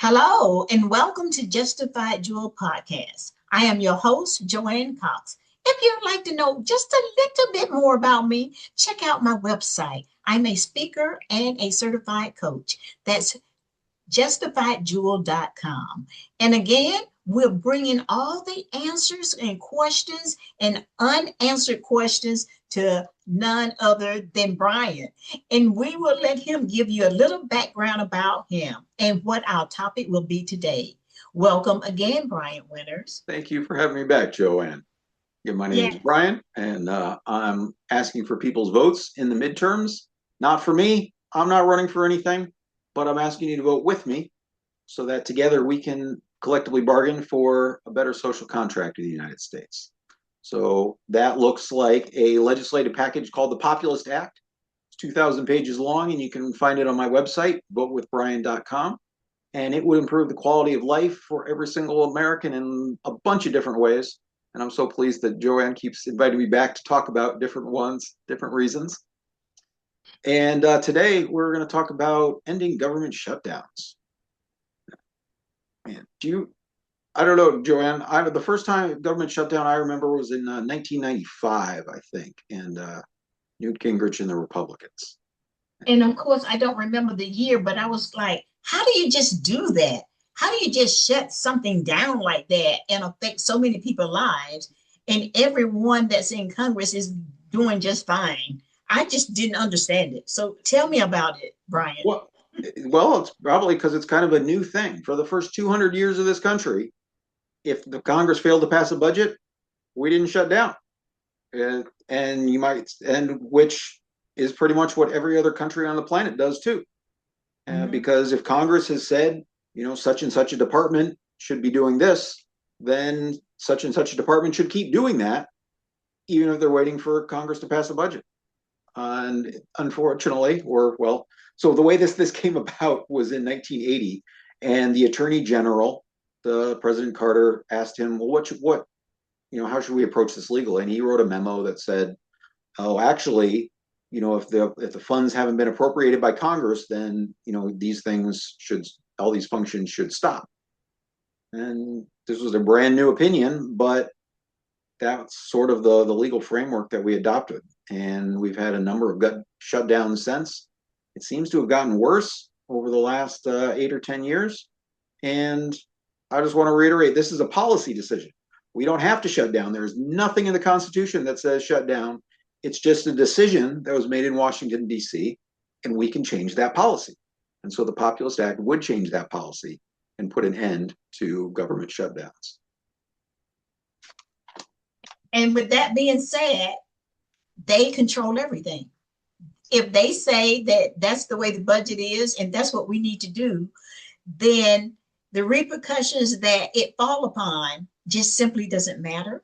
Hello, and welcome to Justified Jewel Podcast. I am your host, Joanne Cox. If you'd like to know just a little bit more about me, check out my website. I'm a speaker and a certified coach. That's justifieddjewel.com. And again, we're bringing all the answers and questions and unanswered questions to none other than Brian. And we will let him give you a little background about him and what our topic will be today. Welcome again, Brian Winters. Thank you for having me back, Joanne. Yeah, my name is Yes. Brian, and I'm asking for people's votes in the midterms. Not for me. I'm not running for anything, but I'm asking you to vote with me so that together we can collectively bargain for a better social contract in the United States. So that looks like a legislative package called the Populist Act. It's 2,000 pages long, and you can find it on my website, votewithbrian.com. And it would improve the quality of life for every single American in a bunch of different ways. And I'm so pleased that Joanne keeps inviting me back to talk about different ones, different reasons. And today we're going to talk about ending government shutdowns. Man, I don't know, Joanne, the first time government shutdown I remember was in 1995, I think, and Newt Gingrich and the Republicans. And of course, I don't remember the year, but I was like, how do you just do that? How do you just shut something down like that and affect so many people's lives? And everyone that's in Congress is doing just fine. I just didn't understand it. So tell me about it, Brian. Well, well, it's probably because it's kind of a new thing. For the first 200 years of this country, if the Congress failed to pass a budget, we didn't shut down. And you might, and which is pretty much what every other country on the planet does too. Mhm. Because if Congress has said, such and such a department should be doing this, then such and such a department should keep doing that, even if they're waiting for Congress to pass a budget. And unfortunately, so the way this came about was in 1980, and the Attorney General, the President Carter, asked him, well, how should we approach this legally? And he wrote a memo that said, oh, actually, if the funds haven't been appropriated by Congress, then all these functions should stop. And this was a brand new opinion, but that's sort of the legal framework that we adopted. And we've had a number of shutdowns since. It seems to have gotten worse over the last 8 or 10 years. And I just want to reiterate, this is a policy decision. We don't have to shut down. There's nothing in the Constitution that says shut down. It's just a decision that was made in Washington, D.C., and we can change that policy. And so the Populist Act would change that policy and put an end to government shutdowns. And with that being said, they control everything. If they say that that's the way the budget is and that's what we need to do, then the repercussions that it fall upon just simply doesn't matter.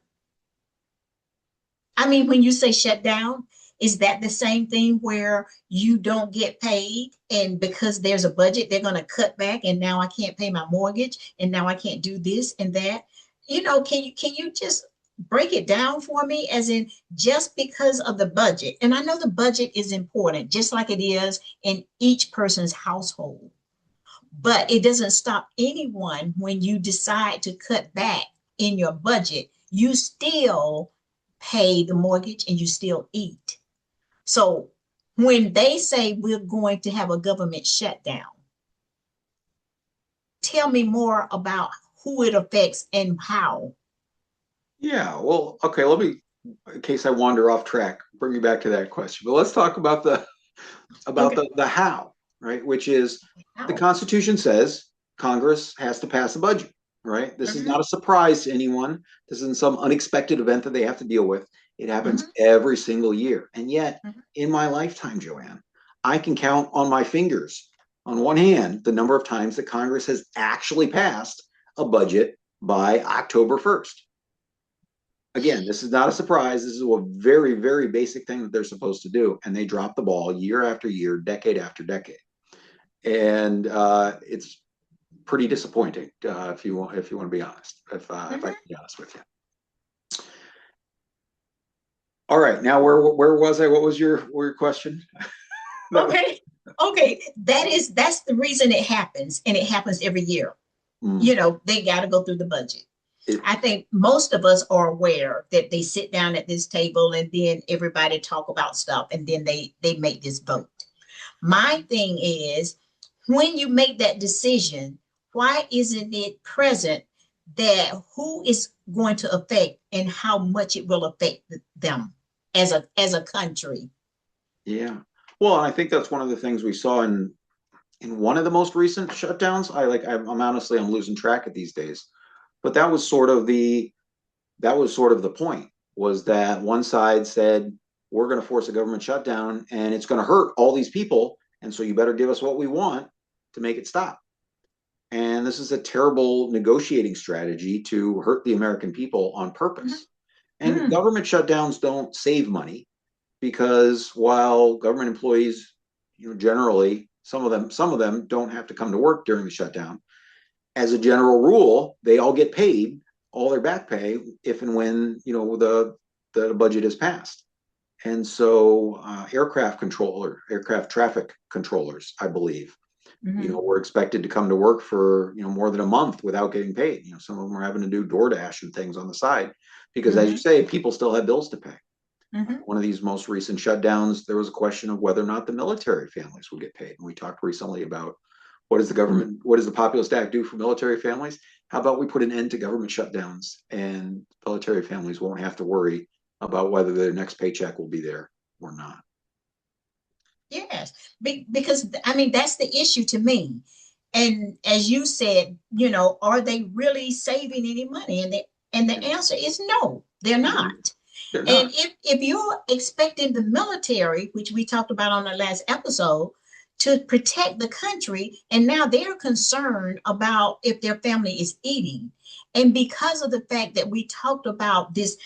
I mean, when you say shut down, is that the same thing where you don't get paid and because there's a budget, they're going to cut back and now I can't pay my mortgage and now I can't do this and that? Can you just break it down for me as in just because of the budget? And I know the budget is important, just like it is in each person's household. But it doesn't stop anyone when you decide to cut back in your budget. You still pay the mortgage and you still eat. So when they say we're going to have a government shutdown, tell me more about who it affects and how. Yeah, well, okay, let me, in case I wander off track, bring you back to that question. But let's talk about Okay. the how, right? Which is the How? Constitution says Congress has to pass a budget, right? This is Mm-hmm. not a surprise to anyone. This isn't some unexpected event that they have to deal with. It happens Mm-hmm. every single year. And yet, Mm-hmm. in my lifetime, Joanne, I can count on my fingers, on one hand, the number of times that Congress has actually passed a budget by October 1st. Again, this is not a surprise. This is a very, very basic thing that they're supposed to do. And they drop the ball year after year, decade after decade. And it's pretty disappointing, if you want to be honest, if I can Mm-hmm. be honest with you. All right, now where was I? What was your question? That was Okay. Okay, that's the reason it happens, and it happens every year. Mm. They got to go through the budget. It, I think most of us are aware that they sit down at this table and then everybody talk about stuff and then they make this vote. My thing is, when you make that decision, why isn't it present that who is going to affect and how much it will affect them as a country? yeah. Well, I think that's one of the things we saw in one of the most recent shutdowns. I'm honestly I'm losing track of these days, but that was sort of the point, was that one side said we're going to force a government shutdown and it's going to hurt all these people, and so you better give us what we want to make it stop. And this is a terrible negotiating strategy to hurt the American people on purpose. And Mm-hmm. government shutdowns don't save money, because while government employees, generally some of them don't have to come to work during the shutdown. As a general rule, they all get paid all their back pay if and when the budget is passed. And so aircraft traffic controllers, I believe, Mm-hmm. were expected to come to work for more than a month without getting paid. Some of them are having to do DoorDash and things on the side because, as you Mm-hmm. say, people still have bills to pay. Mm-hmm. One of these most recent shutdowns, there was a question of whether or not the military families would get paid. And we talked recently about what does the Populist Act do for military families? How about we put an end to government shutdowns and military families won't have to worry about whether their next paycheck will be there or not? Yes, because I mean that's the issue to me. And as you said, are they really saving any money? And the answer is no, they're not. They're And not. if you're expecting the military, which we talked about on the last episode, to protect the country, and now they're concerned about if their family is eating. And because of the fact that we talked about this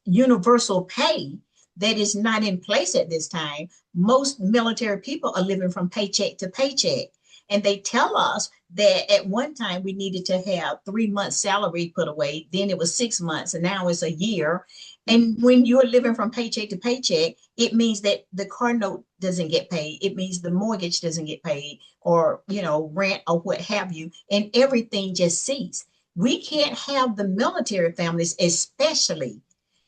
universal pay that is not in place at this time, most military people are living from paycheck to paycheck. And they tell us that at one time we needed to have 3 months salary put away, then it was 6 months, and now it's a year. And when you're living from paycheck to paycheck, it means that the car note doesn't get paid. It means the mortgage doesn't get paid, or rent or what have you, and everything just ceases. We can't have the military families, especially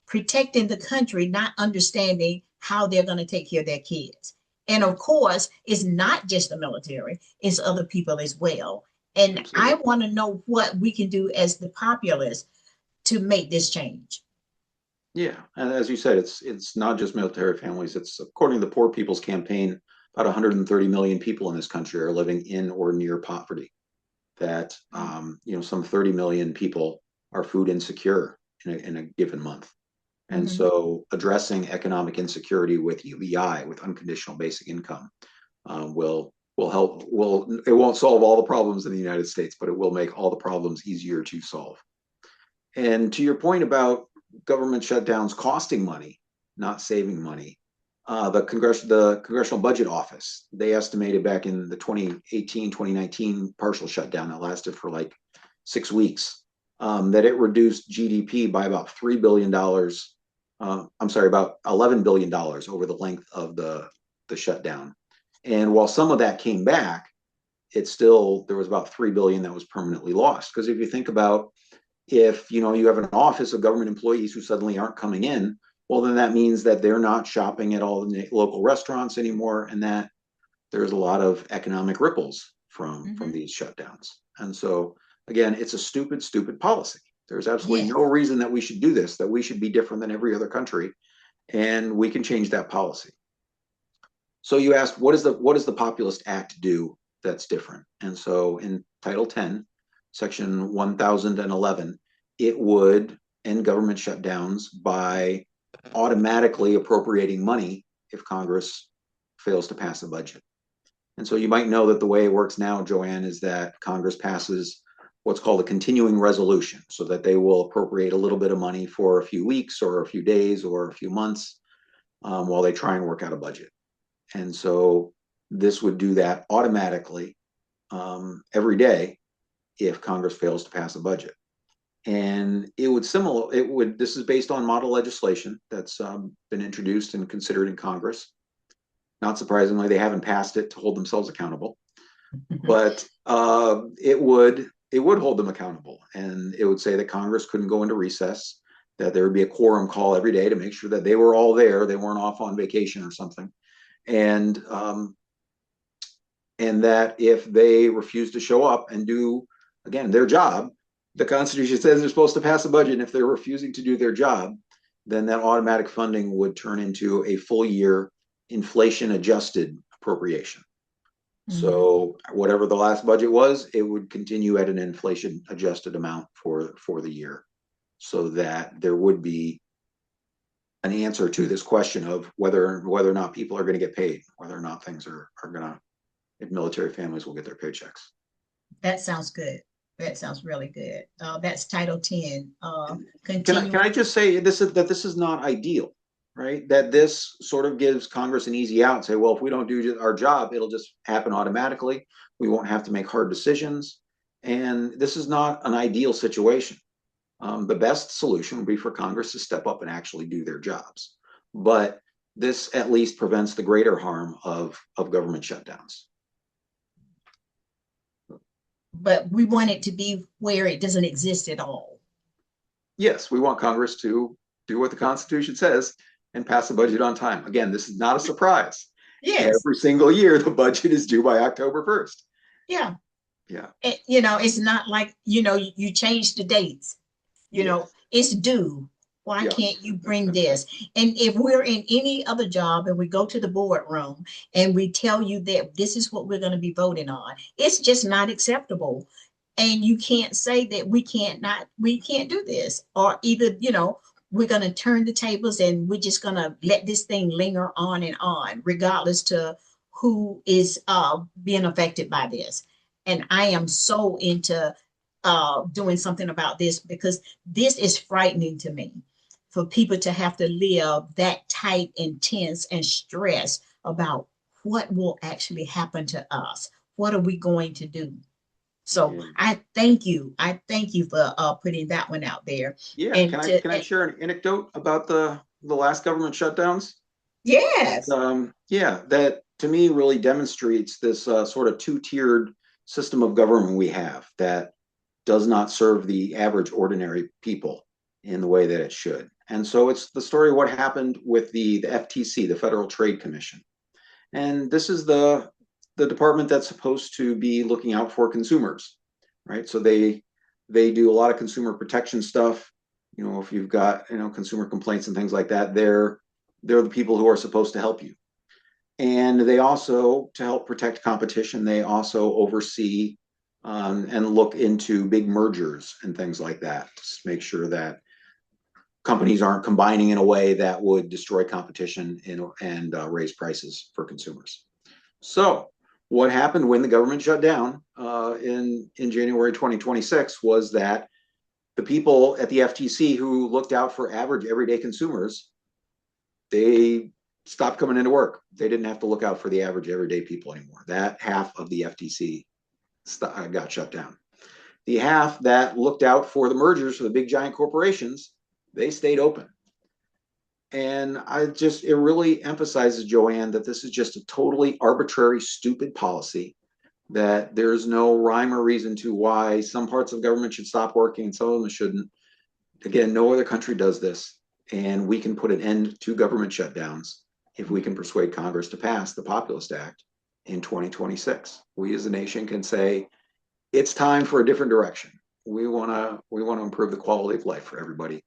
protecting the country, not understanding how they're going to take care of their kids. And of course, it's not just the military, it's other people as well. And I Absolutely. want to know what we can do as the populace to make this change. Yeah, and as you said, it's not just military families. It's, according to the Poor People's Campaign, about 130 million people in this country are living in or near poverty. That some 30 million people are food insecure in a given month. And Mm-hmm. so addressing economic insecurity with UBI, with unconditional basic income, will help. It won't solve all the problems in the United States, but it will make all the problems easier to solve. And to your point about government shutdowns costing money, not saving money, the Congressional Budget Office, they estimated back in the 2018-2019 partial shutdown that lasted for like 6 weeks, that it reduced GDP by about $3 billion. I'm sorry, about $11 billion over the length of the shutdown. And while some of that came back, there was about 3 billion that was permanently lost. Because if you think about, if you have an office of government employees who suddenly aren't coming in, well, then that means that they're not shopping at all the local restaurants anymore, and that there's a lot of economic ripples from Mm-hmm. these shutdowns. And so, again, it's a stupid policy. There's absolutely no Yes. reason that we should do this, that we should be different than every other country, and we can change that policy. So you asked, what does the Populist Act do that's different? And so in Title 10, Section 1011, it would end government shutdowns by automatically appropriating money if Congress fails to pass a budget. And so you might know that the way it works now, Joanne, is that Congress passes what's called a continuing resolution, so that they will appropriate a little bit of money for a few weeks or a few days or a few months, while they try and work out a budget. And so this would do that automatically, every day if Congress fails to pass a budget. And this is based on model legislation that's been introduced and considered in Congress. Not surprisingly, they haven't passed it to hold themselves accountable, but it would hold them accountable, and it would say that Congress couldn't go into recess, that there would be a quorum call every day to make sure that they were all there, they weren't off on vacation or something, and that if they refuse to show up and do, again, their job, the Constitution says they're supposed to pass a budget, and if they're refusing to do their job, then that automatic funding would turn into a full year inflation adjusted appropriation. So whatever the last budget was, it would continue at an inflation adjusted amount for the year, so that there would be an answer to this question of whether or not people are going to get paid, whether or not things are going to, if military families will get their paychecks. That sounds good. That sounds really good. That's Title 10. Can I just say this is not ideal, right? That this sort of gives Congress an easy out and say, well, if we don't do our job, it'll just happen automatically. We won't have to make hard decisions. And this is not an ideal situation. The best solution would be for Congress to step up and actually do their jobs. But this at least prevents the greater harm of government shutdowns. But we want it to be where it doesn't exist at all. Yes, we want Congress to do what the Constitution says and pass the budget on time. Again, this is not a surprise. Yes. Every single year, the budget is due by October 1st. Yeah. Yeah. It's not like, you change the dates. It's due. Why can't you bring this? And if we're in any other job and we go to the boardroom and we tell you that this is what we're going to be voting on, it's just not acceptable. And you can't say that we can't do this, or either, we're going to turn the tables and we're just going to let this thing linger on, regardless to who is being affected by this. And I am so into doing something about this, because this is frightening to me, for people to have to live that tight, intense, and stress about what will actually happen to us. What are we going to do? So I thank you. I thank you for putting that one out there. Yeah. And can I share an anecdote about the last government shutdowns? Yes. That to me really demonstrates this sort of two-tiered system of government we have that does not serve the average ordinary people in the way that it should. And so it's the story of what happened with the FTC, the Federal Trade Commission. And this is the department that's supposed to be looking out for consumers, right? So they do a lot of consumer protection stuff. If you've got, consumer complaints and things like that, they're the people who are supposed to help you. And they also, to help protect competition, they also oversee and look into big mergers and things like that, to make sure that companies aren't combining in a way that would destroy competition and raise prices for consumers. So what happened when the government shut down in January 2026 was that the people at the FTC who looked out for average everyday consumers, they stopped coming into work. They didn't have to look out for the average everyday people anymore. That half of the FTC got shut down. The half that looked out for the mergers for the big giant corporations, they stayed open. And it really emphasizes, Joanne, that this is just a totally arbitrary, stupid policy, that there's no rhyme or reason to why some parts of government should stop working and some of them shouldn't. Again, no other country does this. And we can put an end to government shutdowns if we can persuade Congress to pass the Populist Act in 2026. We as a nation can say, it's time for a different direction. We want to improve the quality of life for everybody.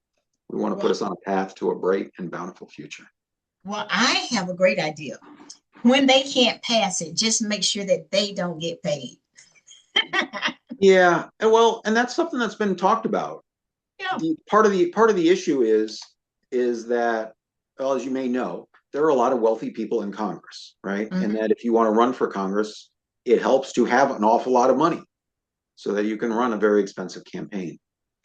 We want to put us on a path to a bright and bountiful future. Well, I have a great idea. When they can't pass it, just make sure that they don't get paid. Yeah, and that's something that's been talked about. Yeah. Part of the issue is that, well, as you may know, there are a lot of wealthy people in Congress, right? Mm-hmm. And that if you want to run for Congress, it helps to have an awful lot of money so that you can run a very expensive campaign.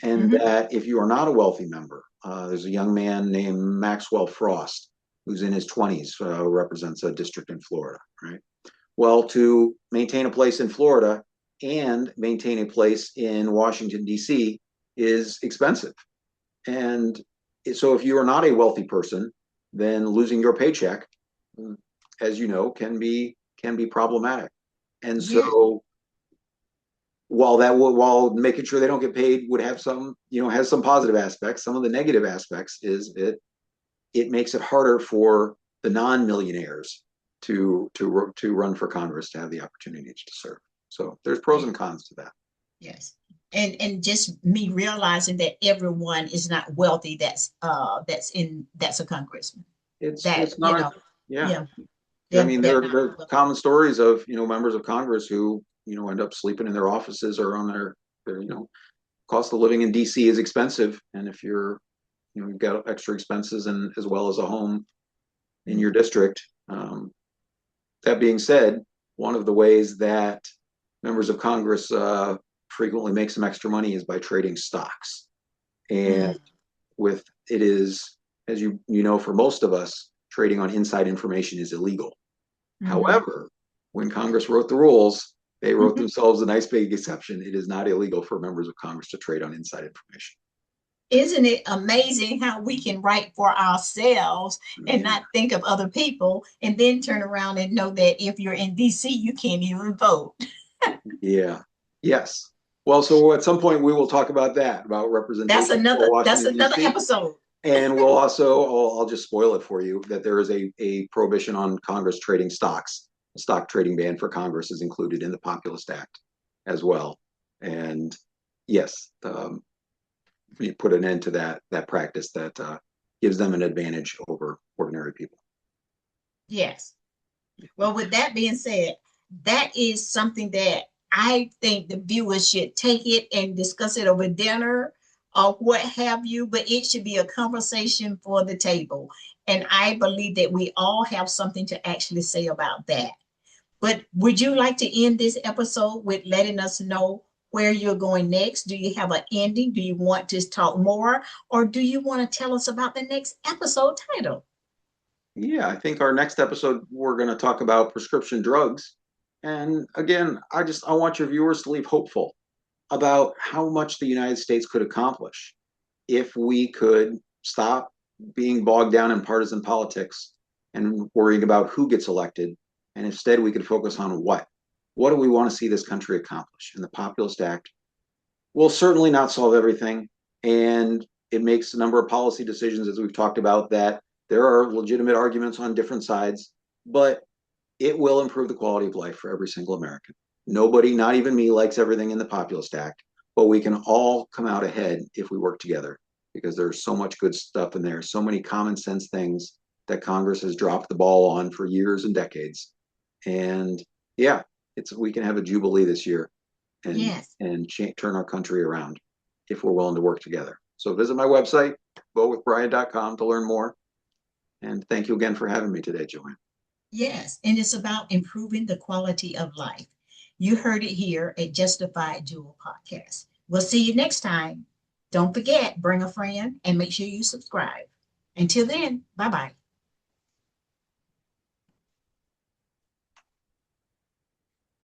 And mm-hmm. that if you are not a wealthy member, there's a young man named Maxwell Frost who's in his 20s, represents a district in Florida, right? Well, to maintain a place in Florida and maintain a place in Washington, D.C. is expensive. And so if you are not a wealthy person, then losing your paycheck as you know, can be problematic. And Yeah. so while making sure they don't get paid would have some, has some positive aspects, some of the negative aspects is it makes it harder for the non-millionaires to run for Congress, to have the opportunity to serve. So there's pros Yeah. and cons to that. Yes. And just me realizing that everyone is not wealthy that's a congressman. That, It's not a, yeah. yeah, I mean, they're there not are wealthy. common stories of, members of Congress who, end up sleeping in their offices or on their, cost of living in DC is expensive. And if you've got extra expenses and as well as a home in your district. That being said, one of the ways that members of Congress frequently make some extra money is by trading stocks. And Mm, with it is, as you know, for most of us, trading on inside information is illegal. mhm. However, when Congress wrote the rules, they wrote themselves a nice big exception. It is not illegal for members of Congress to trade on inside information. Isn't it amazing how we can write for ourselves and Yeah. not think of other people and then turn around and know that if you're in DC, you can't even vote? Yeah. Yes. Well, so at some point we will talk about that, about representation for That's Washington, another D.C. episode. And we'll also, I'll just spoil it for you, that there is a prohibition on Congress trading stocks. A stock trading ban for Congress is included in the Populist Act as well. And yes, we put an end to that practice that gives them an advantage over ordinary people. Yes. Well, with that being said, that is something that I think the viewers should take it and discuss it over dinner or what have you, but it should be a conversation for the table. And I believe that we all have something to actually say about that. But would you like to end this episode with letting us know where you're going next? Do you have an ending? Do you want to talk more? Or do you want to tell us about the next episode title? Yeah, I think our next episode we're going to talk about prescription drugs. And again, I want your viewers to leave hopeful about how much the United States could accomplish if we could stop being bogged down in partisan politics and worrying about who gets elected, and instead we could focus on what do we want to see this country accomplish. And the Populist Act will certainly not solve everything, and it makes a number of policy decisions, as we've talked about, that there are legitimate arguments on different sides, but it will improve the quality of life for every single American. Nobody, not even me, likes everything in the Populist Act, but we can all come out ahead if we work together, because there's so much good stuff in there, so many common sense things that Congress has dropped the ball on for years and decades. And yeah, we can have a jubilee this year and Yes. turn our country around if we're willing to work together. So visit my website, votewithbrian.com, to learn more. And thank you again for having me today, Joanne. Yes, and it's about improving the quality of life. You heard it here at Justified Jewel Podcast. We'll see you next time. Don't forget, bring a friend and make sure you subscribe. Until then, bye bye.